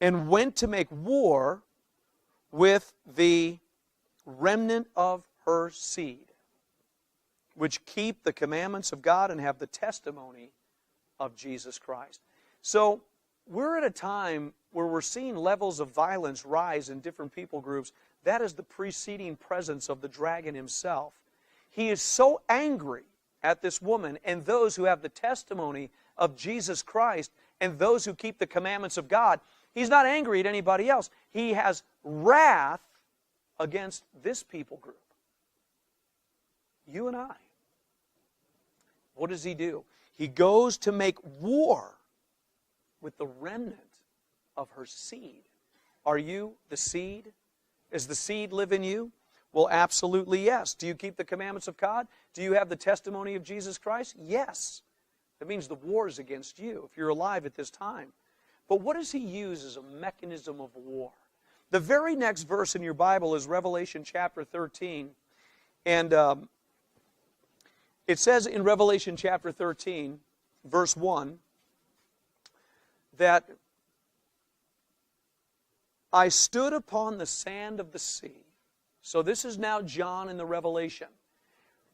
[SPEAKER 1] and went to make war with the remnant of her seed, which keep the commandments of God and have the testimony of Jesus Christ. So we're at a time where we're seeing levels of violence rise in different people groups. That is the preceding presence of the dragon himself. He is so angry at this woman and those who have the testimony of Jesus Christ and those who keep the commandments of God. He's not angry at anybody else. He has wrath against this people group. You and I. What does he do? He goes to make war with the remnant of her seed. Are you the seed? Does the seed live in you? Well, absolutely yes. Do you keep the commandments of God? Do you have the testimony of Jesus Christ? Yes. That means the war is against you if you're alive at this time. But what does he use as a mechanism of war? The very next verse in your Bible is Revelation chapter 13. And it says in Revelation chapter 13, verse 1, that I stood upon the sand of the sea. So this is now John in the Revelation.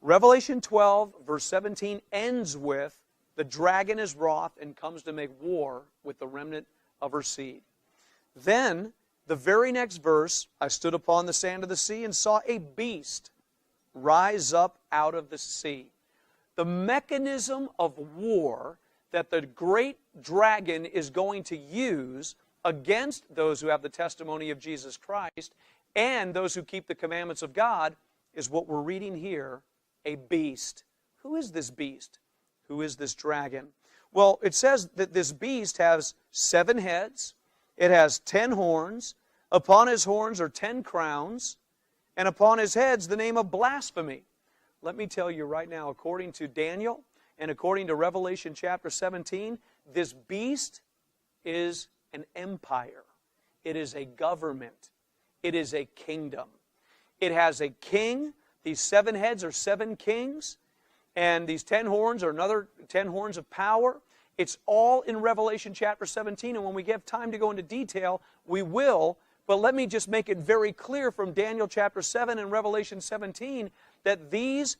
[SPEAKER 1] Revelation 12, verse 17, ends with the dragon is wroth and comes to make war with the remnant of her seed. Then, the very next verse, I stood upon the sand of the sea and saw a beast rise up out of the sea. The mechanism of war that the great dragon is going to use against those who have the testimony of Jesus Christ and those who keep the commandments of God is what we're reading here, a beast. Who is this beast? Who is this dragon? Well, it says that this beast has 7 heads. It has 10 horns. Upon his horns are 10 crowns. And upon his heads the name of blasphemy. Let me tell you right now, according to Daniel and according to Revelation chapter 17, this beast is an empire. It is a government. It is a kingdom. It has a king. These 7 heads are 7 kings. And these 10 horns are another 10 horns of power. It's all in Revelation chapter 17. And when we have time to go into detail, we will. But let me just make it very clear from Daniel chapter 7 and Revelation 17 that this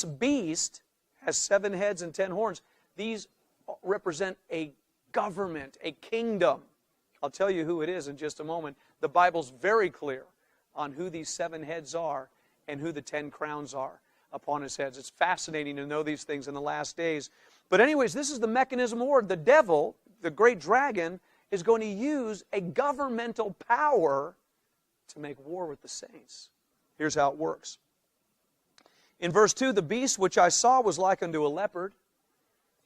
[SPEAKER 1] beast has 7 heads and 10 horns. These represent a government, a kingdom. I'll tell you who it is in just a moment. The Bible's very clear on who these 7 heads are and who the 10 crowns are upon his heads. It's fascinating to know these things in the last days. But anyways, this is the mechanism of war. The devil, the great dragon, is going to use a governmental power to make war with the saints. Here's how it works. In verse 2, the beast which I saw was like unto a leopard.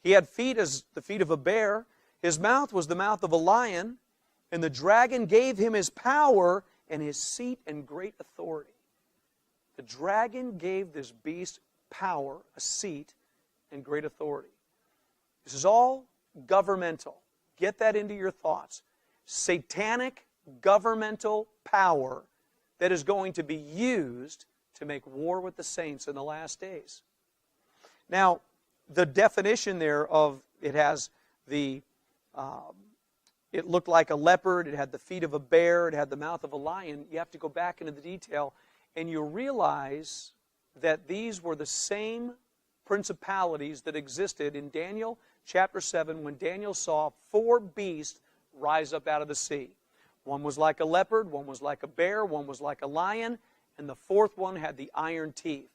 [SPEAKER 1] He had feet as the feet of a bear. His mouth was the mouth of a lion. And the dragon gave him his power and his seat and great authority. The dragon gave this beast power, a seat, and great authority. This is all governmental. Get that into your thoughts. Satanic governmental power that is going to be used to make war with the saints in the last days. Now, the definition there of it has the, it looked like a leopard, it had the feet of a bear, it had the mouth of a lion. You have to go back into the detail and you'll realize that these were the same principalities that existed in Daniel chapter 7 when Daniel saw 4 beasts rise up out of the sea. One was like a leopard, one was like a bear, one was like a lion, and the 4th one had the iron teeth.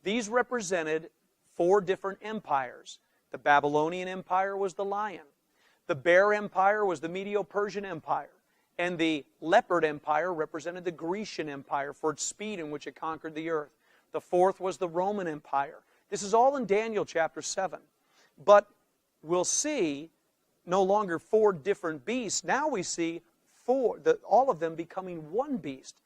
[SPEAKER 1] These represented 4 different empires. The Babylonian Empire was the lion. The bear empire was the Medo-Persian Empire. And the leopard empire represented the Grecian Empire for its speed in which it conquered the earth. The 4th was the Roman Empire. This is all in Daniel chapter 7. But we'll see no longer 4 different beasts. Now we see all of them becoming one beast.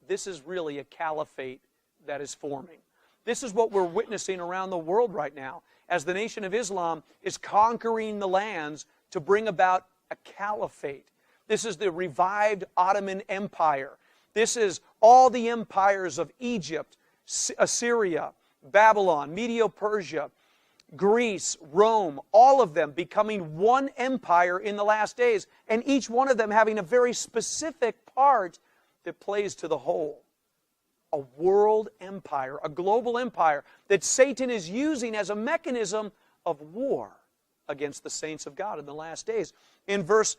[SPEAKER 1] This is really a caliphate that is forming. This is what we're witnessing around the world right now, as the Nation of Islam is conquering the lands to bring about a caliphate. This is the revived Ottoman Empire. This is all the empires of Egypt, Assyria, Babylon, Medo-Persia, Greece, Rome, all of them becoming one empire in the last days, and each one of them having a very specific part that plays to the whole. A world empire, a global empire that Satan is using as a mechanism of war against the saints of God in the last days. In verse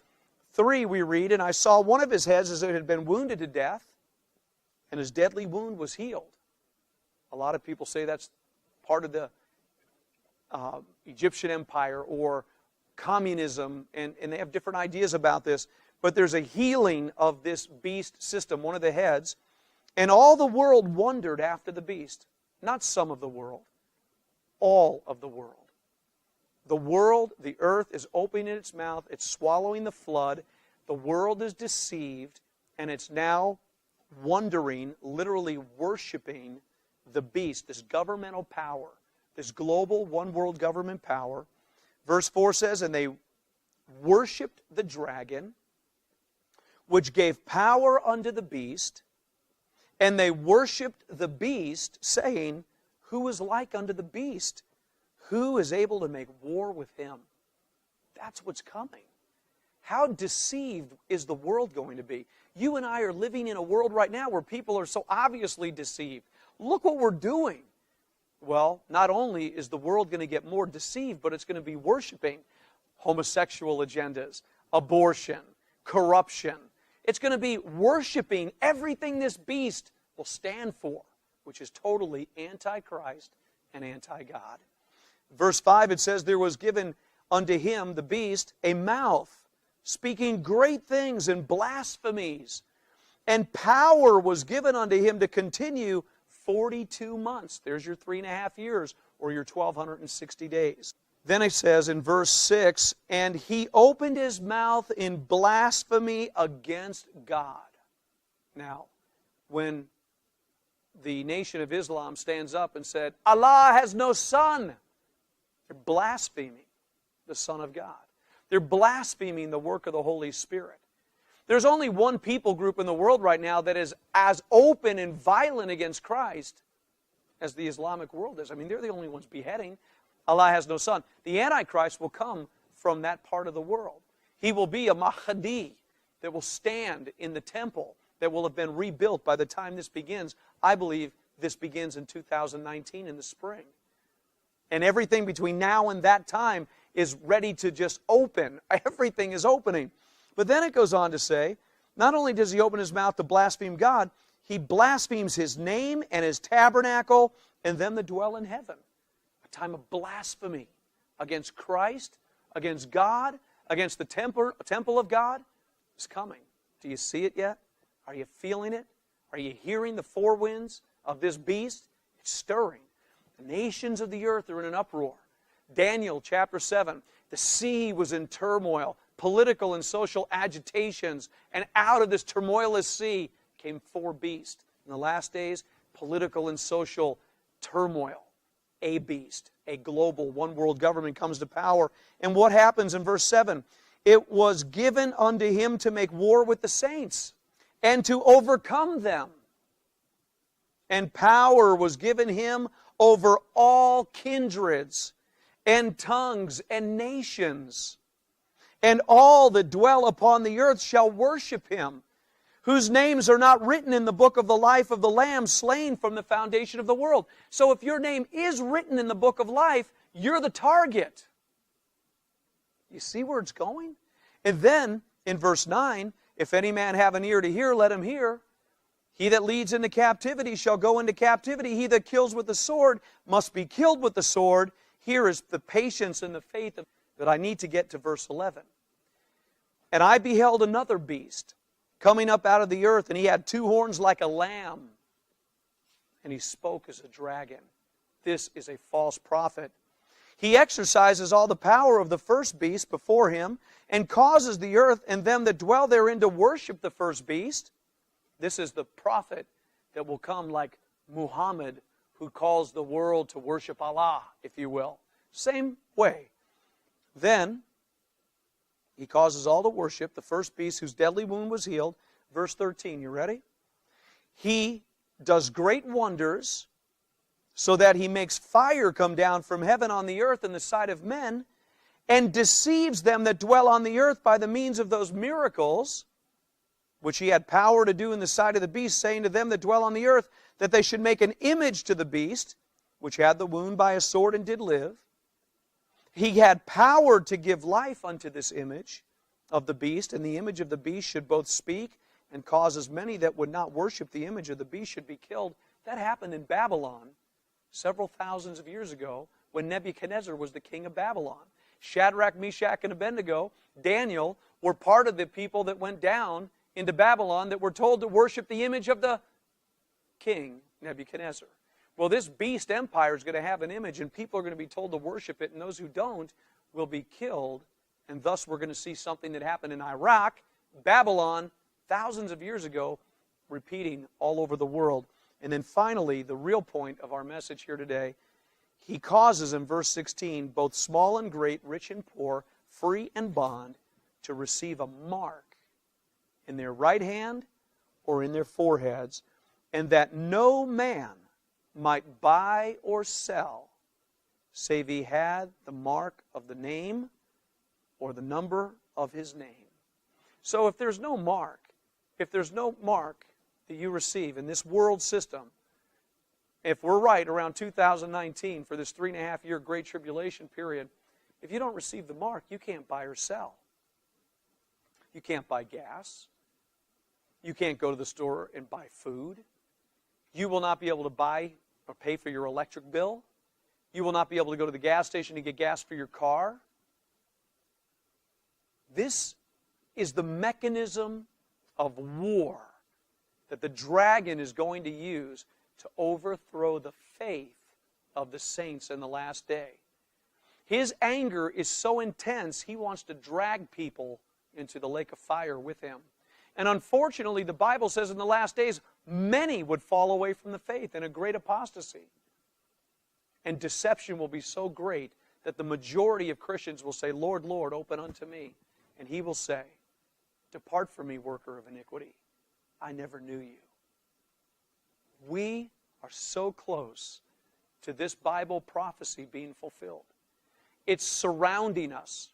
[SPEAKER 1] 3 we read, "And I saw one of his heads as it had been wounded to death, and his deadly wound was healed." A lot of people say that's part of the Egyptian empire or communism, and they have different ideas about this. But there's a healing of this beast system, one of the heads. "And all the world wondered after the beast." Not some of the world, all of the world. The world, the earth is opening its mouth, it's swallowing the flood. The world is deceived, and it's now wondering, literally worshiping the beast, this governmental power, this global one world government power. Verse 4 says, "And they worshipped the dragon, which gave power unto the beast, and they worshipped the beast, saying, Who is like unto the beast? Who is able to make war with him?" That's what's coming. How deceived is the world going to be? You and I are living in a world right now where people are so obviously deceived. Look what we're doing. Well, not only is the world going to get more deceived, but it's going to be worshiping homosexual agendas, abortion, corruption. It's going to be worshiping everything this beast will stand for, which is totally anti-Christ and anti-God. Verse 5, it says, "There was given unto him," the beast, "a mouth, speaking great things and blasphemies. And power was given unto him to continue 42 months. There's your 3.5 years, or your 1,260 days. Then it says in verse 6, "And he opened his mouth in blasphemy against God." Now, when the Nation of Islam stands up and said, "Allah has no son," they're blaspheming the Son of God. They're blaspheming the work of the Holy Spirit. There's only one people group in the world right now that is as open and violent against Christ as the Islamic world is. I mean, they're the only ones beheading. Allah has no son. The Antichrist will come from that part of the world. He will be a Mahdi that will stand in the temple that will have been rebuilt by the time this begins. I believe this begins in 2019 in the spring. And everything between now and that time is ready to just open. Everything is opening. But then it goes on to say, not only does he open his mouth to blaspheme God, he blasphemes his name and his tabernacle and them that dwell in heaven. A time of blasphemy against Christ, against God, against the temple of God is coming. Do you see it yet? Are you feeling it? Are you hearing the four winds of this beast? It's stirring. The nations of the earth are in an uproar. Daniel chapter 7, the sea was in turmoil, political and social agitations, and out of this turmoilous sea came four beasts. In the last days, political and social turmoil. A beast, a global one world government comes to power. And what happens in verse 7? "It was given unto him to make war with the saints, and to overcome them. And power was given him over all kindreds, and tongues, and nations. And all that dwell upon the earth shall worship him, whose names are not written in the book of the life of the Lamb slain from the foundation of the world." So if your name is written in the book of life, you're the target. You see where it's going? And then, in verse 9, "If any man have an ear to hear, let him hear. He that leads into captivity shall go into captivity. He that kills with the sword must be killed with the sword." Here is the patience and the faith that I need to get to verse 11. "And I beheld another beast coming up out of the earth, and he had two horns like a lamb, and he spoke as a dragon." This is a false prophet. "He exercises all the power of the first beast before him, and causes the earth and them that dwell therein to worship the first beast." This is the prophet that will come like Muhammad, who calls the world to worship Allah, if you will. Same way. Then, he causes all to worship the first beast whose deadly wound was healed. Verse 13, you ready? He does great wonders so that he makes fire come down from heaven on the earth in the sight of men, and deceives them that dwell on the earth by the means of those miracles which he had power to do in the sight of the beast, saying to them that dwell on the earth that they should make an image to the beast, which had the wound by a sword and did live. He had power to give life unto this image of the beast, and the image of the beast should both speak and cause as many that would not worship the image of the beast should be killed. That happened in Babylon several thousands of years ago when Nebuchadnezzar was the king of Babylon. Shadrach, Meshach, and Abednego, Daniel, were part of the people that went down into Babylon that were told to worship the image of the king, Nebuchadnezzar. Well, this beast empire is going to have an image, and people are going to be told to worship it, and those who don't will be killed. And thus we're going to see something that happened in Iraq, Babylon, thousands of years ago, repeating all over the world. And then finally, the real point of our message here today, he causes in verse 16, both small and great, rich and poor, free and bond, to receive a mark in their right hand or in their foreheads, and that no man might buy or sell, save he had the mark of the name or the number of his name. So if there's no mark that you receive in this world system, if we're right around 2019 for this 3.5-year Great Tribulation period, if you don't receive the mark, you can't buy or sell. You can't buy gas. You can't go to the store and buy food. You will not be able to buy or pay for your electric bill. You will not be able to go to the gas station to get gas for your car. This is the mechanism of war that the dragon is going to use to overthrow the faith of the saints in the last day. His anger is so intense, he wants to drag people into the lake of fire with him. And unfortunately, the Bible says in the last days, many would fall away from the faith in a great apostasy. And deception will be so great that the majority of Christians will say, Lord, Lord, open unto me. And he will say, depart from me, worker of iniquity. I never knew you. We are so close to this Bible prophecy being fulfilled. It's surrounding us.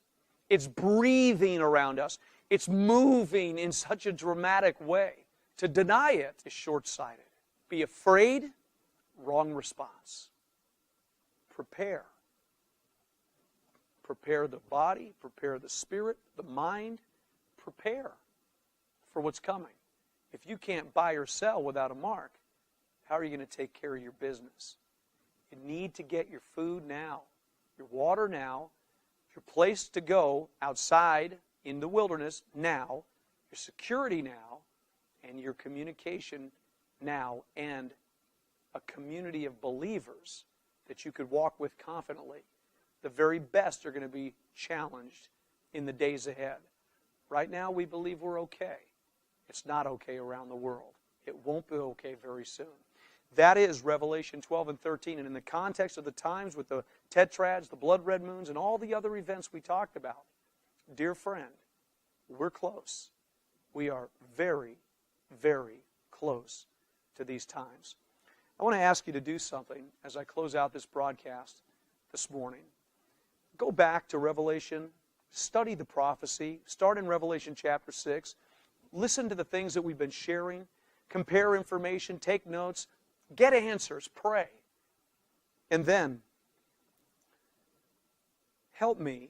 [SPEAKER 1] It's breathing around us. It's moving in such a dramatic way. To deny it is short-sighted. Be afraid, wrong response. Prepare. Prepare the body, prepare the spirit, the mind. Prepare for what's coming. If you can't buy or sell without a mark, how are you going to take care of your business? You need to get your food now, your water now, your place to go outside in the wilderness now, your security now, and your communication now, and a community of believers that you could walk with confidently. The very best are going to be challenged in the days ahead. Right now, we believe we're okay. It's not okay around the world. It won't be okay very soon. That is Revelation 12 and 13. And in the context of the times with the tetrads, the blood red moons, and all the other events we talked about, dear friend, we're close. We are very, very close to these times. I want to ask you to do something as I close out this broadcast this morning. Go back to Revelation, study the prophecy, start in Revelation chapter 6, listen to the things that we've been sharing, compare information, take notes, get answers, pray. And then, help me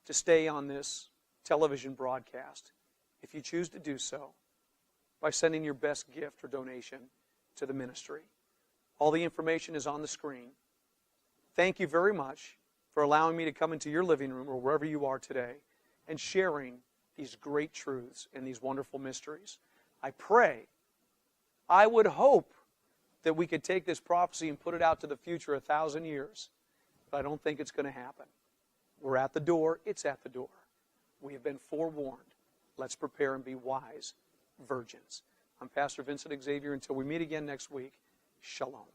[SPEAKER 1] to stay on this television broadcast, if you choose to do so, by sending your best gift or donation to the ministry. All the information is on the screen. Thank you very much for allowing me to come into your living room or wherever you are today and sharing these great truths and these wonderful mysteries. I pray, I would hope that we could take this prophecy and put it out to the future 1,000 years. But I don't think it's going to happen. We're at the door. It's at the door. We have been forewarned. Let's prepare and be wise virgins. I'm Pastor Vincent Xavier. Until we meet again next week, shalom.